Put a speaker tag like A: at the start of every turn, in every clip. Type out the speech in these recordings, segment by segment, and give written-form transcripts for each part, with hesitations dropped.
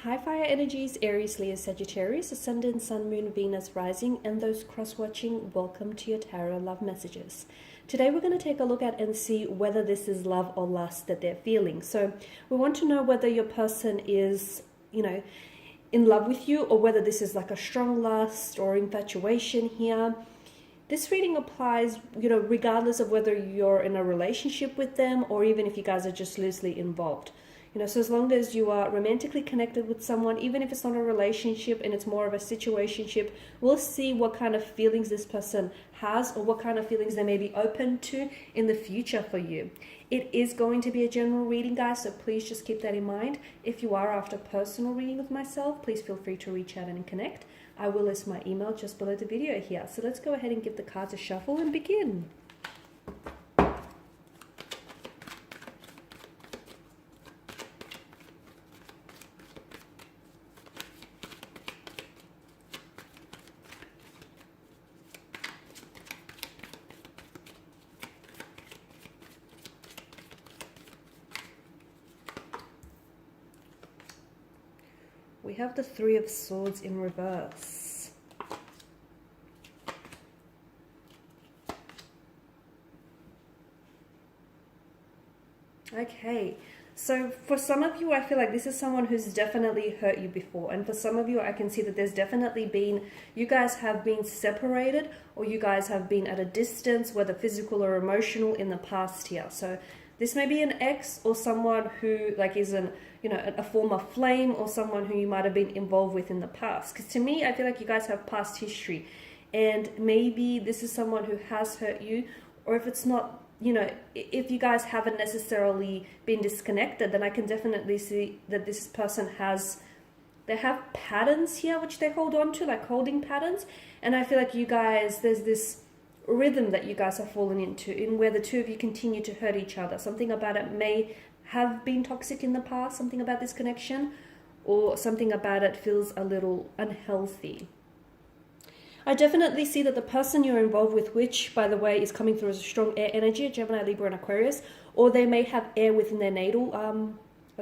A: High fire energies, Aries, Leo, Sagittarius, Ascendant, Sun, Moon, Venus, Rising, and those cross-watching, welcome to your Tarot Love Messages. Today we're going to take a look at and see whether this is love or lust that they're feeling. So we want to know whether your person is, in love with you, or whether this is like a strong lust or infatuation here. This reading applies, regardless of whether you're in a relationship with them or even if you guys are just loosely involved. So as long as you are romantically connected with someone, even if it's not a relationship and it's more of a situationship, we'll see what kind of feelings this person has or what kind of feelings they may be open to in the future for you. It is going to be a general reading, guys, so please just keep that in mind. If you are after personal reading with myself, please feel free to reach out and connect. I will list my email just below the video here. So let's go ahead and give the cards a shuffle and begin. We have the Three of Swords in reverse. Okay, so for some of you, I feel like this is someone who's definitely hurt you before. And for some of you, I can see that there's definitely been, you guys have been separated or you guys have been at a distance, whether physical or emotional, in the past here. So this may be an ex or someone who is a former flame or someone who you might have been involved with in the past. Because to me, I feel like you guys have past history. And maybe this is someone who has hurt you, or if it's not, if you guys haven't necessarily been disconnected, then I can definitely see that this person they have patterns here which they hold on to, like holding patterns. And I feel like you guys, there's this rhythm that you guys have fallen into, in where the two of you continue to hurt each other. Something about it may have been toxic in the past, something about this connection, or something about it feels a little unhealthy. I definitely see that the person you're involved with, which by the way is coming through as a strong air energy, Gemini, Libra and Aquarius, or they may have air within their natal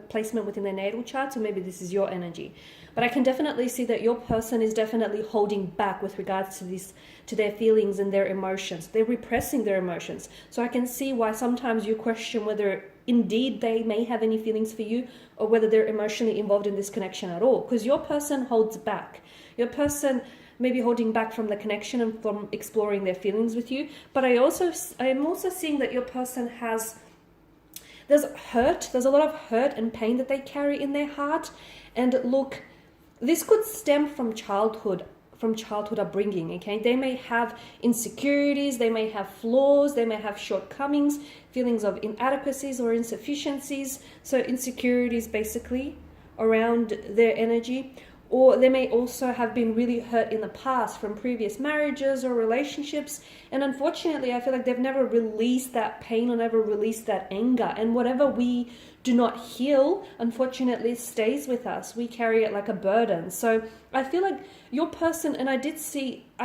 A: placement within their natal chart, so maybe this is your energy. But I can definitely see that your person is definitely holding back with regards to their feelings and their emotions. They're repressing their emotions. So I can see why sometimes you question whether indeed they may have any feelings for you, or whether they're emotionally involved in this connection at all. Because your person holds back. Your person may be holding back from the connection and from exploring their feelings with you. But I am also seeing that your person there's a lot of hurt and pain that they carry in their heart. And look, this could stem from childhood upbringing, okay? They may have insecurities, they may have flaws, they may have shortcomings, feelings of inadequacies or insufficiencies. So insecurities basically around their energy. Or they may also have been really hurt in the past from previous marriages or relationships. And unfortunately, I feel like they've never released that pain or never released that anger. And whatever we do not heal, unfortunately, stays with us. We carry it like a burden. So I feel like your person, and I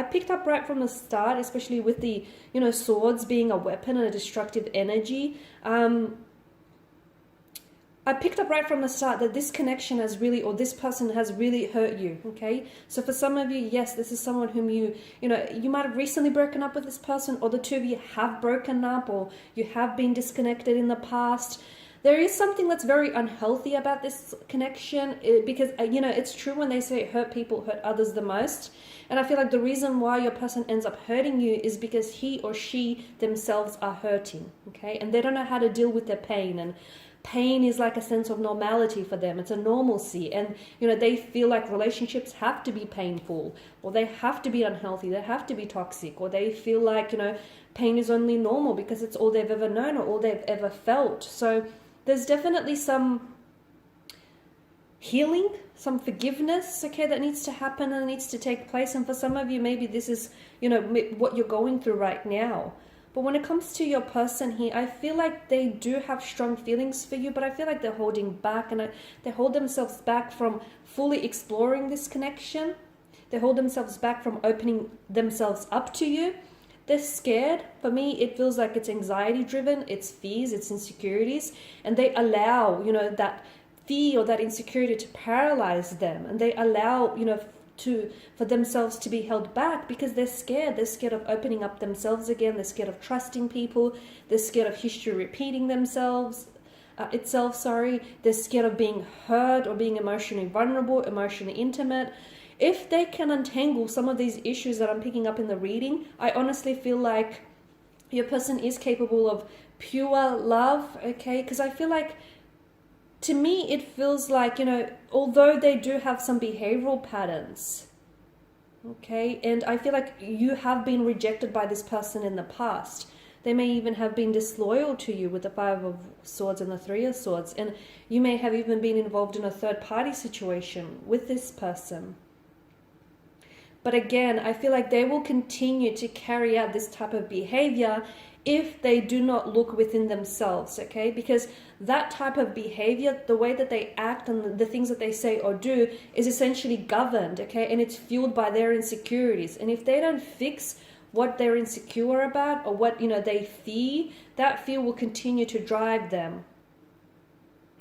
A: picked up right from the start, especially with the, swords being a weapon and a destructive energy. I picked up right from the start that this connection has really, or this person has really hurt you, okay? So for some of you, yes, this is someone whom you might have recently broken up with this person, or the two of you have broken up, or you have been disconnected in the past. There is something that's very unhealthy about this connection, because, it's true when they say hurt people hurt others the most. And I feel like the reason why your person ends up hurting you is because he or she themselves are hurting, okay? And they don't know how to deal with their pain. And pain is like a sense of normality for them. It's a normalcy. And, they feel like relationships have to be painful, or they have to be unhealthy, they have to be toxic, or they feel like, pain is only normal because it's all they've ever known or all they've ever felt. So there's definitely some healing, some forgiveness, okay, that needs to happen and needs to take place. And for some of you, maybe this is, what you're going through right now. But when it comes to your person here, I feel like they do have strong feelings for you, but I feel like they're holding back, and they hold themselves back from fully exploring this connection. They hold themselves back from opening themselves up to you. They're scared. For me, it feels like it's anxiety driven, it's fears, it's insecurities, and they allow, that fear or that insecurity to paralyze them, and they allow, for themselves to be held back because they're scared. They're scared of opening up themselves again. They're scared of trusting people. They're scared of history repeating itself. They're scared of being hurt or being emotionally vulnerable, emotionally intimate. If they can untangle some of these issues that I'm picking up in the reading, I honestly feel like your person is capable of pure love, okay? Because I feel like, to me, it feels like, although they do have some behavioral patterns, okay? And I feel like you have been rejected by this person in the past. They may even have been disloyal to you with the Five of Swords and the Three of Swords. And you may have even been involved in a third-party situation with this person. But again, I feel like they will continue to carry out this type of behavior if they do not look within themselves, okay? Because that type of behavior, the way that they act and the things that they say or do is essentially governed, okay? And it's fueled by their insecurities. And if they don't fix what they're insecure about or what, they fear, that fear will continue to drive them.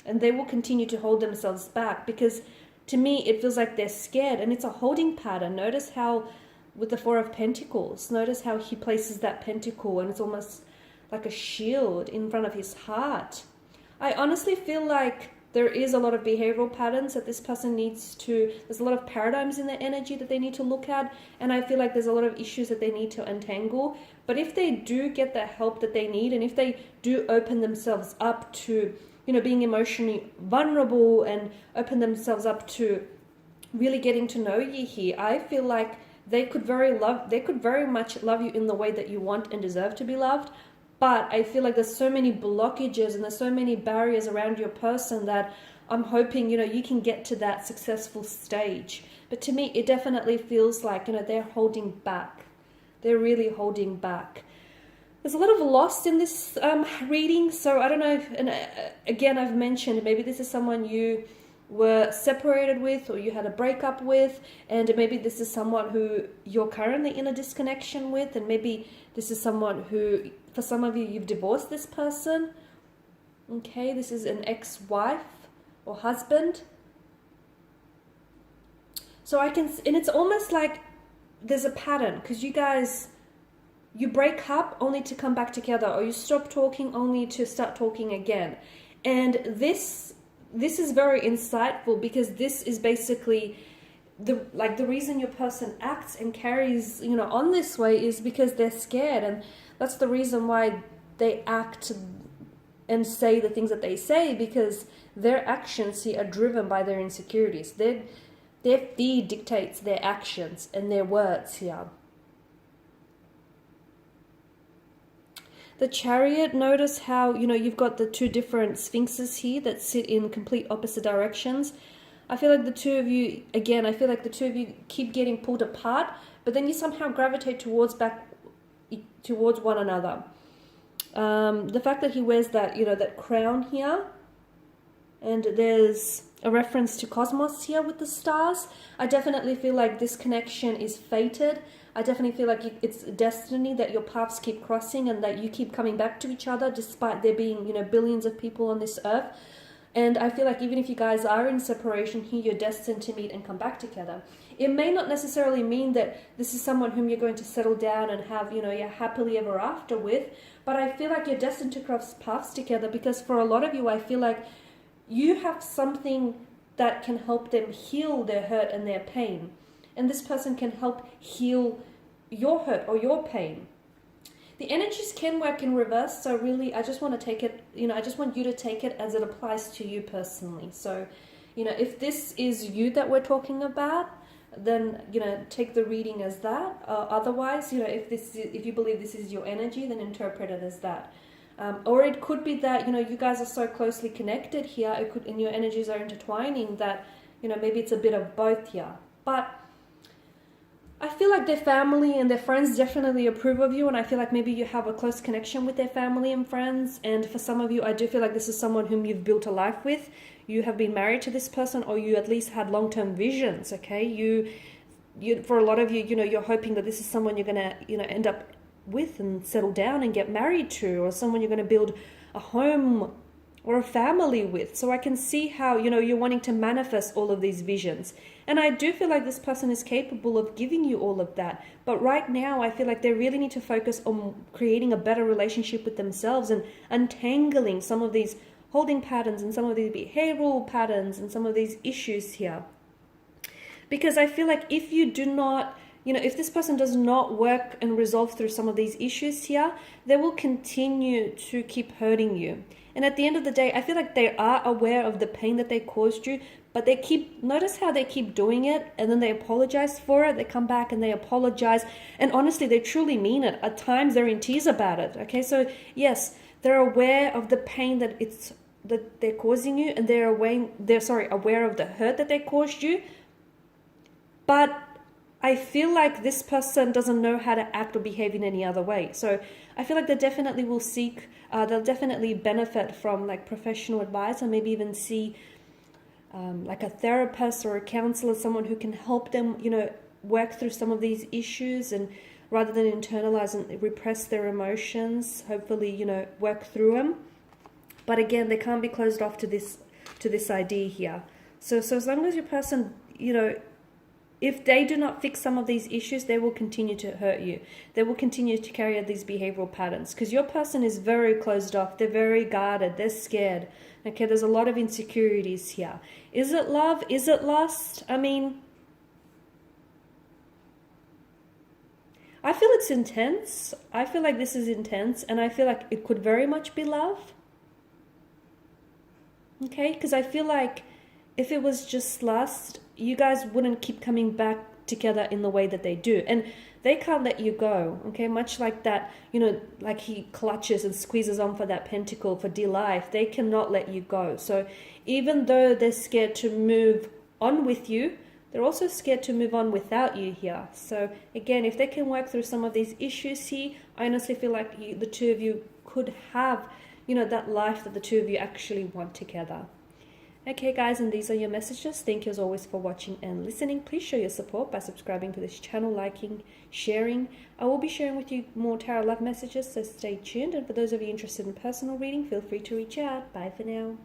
A: And they will continue to hold themselves back because, to me, it feels like they're scared, and it's a holding pattern. Notice how with the Four of Pentacles, notice how he places that pentacle and it's almost like a shield in front of his heart. I honestly feel like there is a lot of behavioral patterns that this person there's a lot of paradigms in their energy that they need to look at, and I feel like there's a lot of issues that they need to untangle. But if they do get the help that they need, and if they do open themselves up to being emotionally vulnerable and open themselves up to really getting to know you here, I feel like they could very much love you in the way that you want and deserve to be loved. But I feel like there's so many blockages and there's so many barriers around your person that I'm hoping, you can get to that successful stage. But to me, it definitely feels like, they're holding back. They're really holding back. There's a lot of loss in this reading. So I don't know if, and again, I've mentioned maybe this is someone you were separated with or you had a breakup with, and maybe this is someone who you're currently in a disconnection with, and maybe this is someone who, for some of you, you've divorced this person. Okay, this is an ex-wife or husband. So and it's almost like there's a pattern, because you break up only to come back together, or you stop talking only to start talking again. And this is very insightful, because this is basically the reason your person acts and carries on this way is because they're scared, and that's the reason why they act and say the things that they say, because their actions here are driven by their insecurities. Their fear dictates their actions and their words here. The Chariot, notice how, you've got the two different sphinxes here that sit in complete opposite directions. I feel like the two of you keep getting pulled apart, but then you somehow gravitate towards one another. The fact that he wears that, that crown here, and there's a reference to cosmos here with the stars, I definitely feel like this connection is fated. I definitely feel like it's destiny that your paths keep crossing and that you keep coming back to each other despite there being, billions of people on this earth. And I feel like even if you guys are in separation here, you're destined to meet and come back together. It may not necessarily mean that this is someone whom you're going to settle down and have, your happily ever after with, but I feel like you're destined to cross paths together, because for a lot of you, I feel like you have something that can help them heal their hurt and their pain. And this person can help heal your hurt or your pain. The energies can work in reverse, so really I just want to take it, I just want you to take it as it applies to you personally. So, if this is you that we're talking about, then, take the reading as that. Otherwise, if you believe this is your energy, then interpret it as that. Or it could be that, you guys are so closely connected here, and your energies are intertwining that, maybe it's a bit of both here. But I feel like their family and their friends definitely approve of you, and I feel like maybe you have a close connection with their family and friends. And for some of you, I do feel like this is someone whom you've built a life with. You have been married to this person, or you at least had long-term visions, okay? You for a lot of you, you're hoping that this is someone you're going to, end up with and settle down and get married to, or someone you're going to build a home or a family with. So I can see how, you're wanting to manifest all of these visions. And I do feel like this person is capable of giving you all of that. But right now, I feel like they really need to focus on creating a better relationship with themselves and untangling some of these holding patterns and some of these behavioral patterns and some of these issues here. Because I feel like if you do not, if this person does not work and resolve through some of these issues here, they will continue to keep hurting you. And at the end of the day, I feel like they are aware of the pain that they caused you, but notice how they keep doing it, and then they apologize for it. They come back and they apologize. And honestly, they truly mean it. At times, they're in tears about it. Okay, so yes, they're aware of the pain that they're causing you, and they're aware of the hurt that they caused you. But I feel like this person doesn't know how to act or behave in any other way. So I feel like they definitely will they'll definitely benefit from like professional advice, and maybe even see like a therapist or a counselor, someone who can help them, work through some of these issues, and rather than internalize and repress their emotions, hopefully, work through them. But again, they can't be closed off to this idea here. So as long as your person, if they do not fix some of these issues, they will continue to hurt you. They will continue to carry out these behavioral patterns, because your person is very closed off. They're very guarded. They're scared. Okay, there's a lot of insecurities here. Is it love? Is it lust? I mean, I feel it's intense. I feel like this is intense, and I feel like it could very much be love. Okay, because I feel like if it was just lust, you guys wouldn't keep coming back together in the way that they do. And they can't let you go, okay? Much like that, like he clutches and squeezes on for that pentacle for dear life. They cannot let you go. So even though they're scared to move on with you, they're also scared to move on without you here. So again, if they can work through some of these issues here, I honestly feel like the two of you could have, that life that the two of you actually want together. Okay guys, and these are your messages. Thank you as always for watching and listening. Please show your support by subscribing to this channel, liking, sharing. I will be sharing with you more tarot love messages, so stay tuned. And for those of you interested in personal reading, feel free to reach out. Bye for now.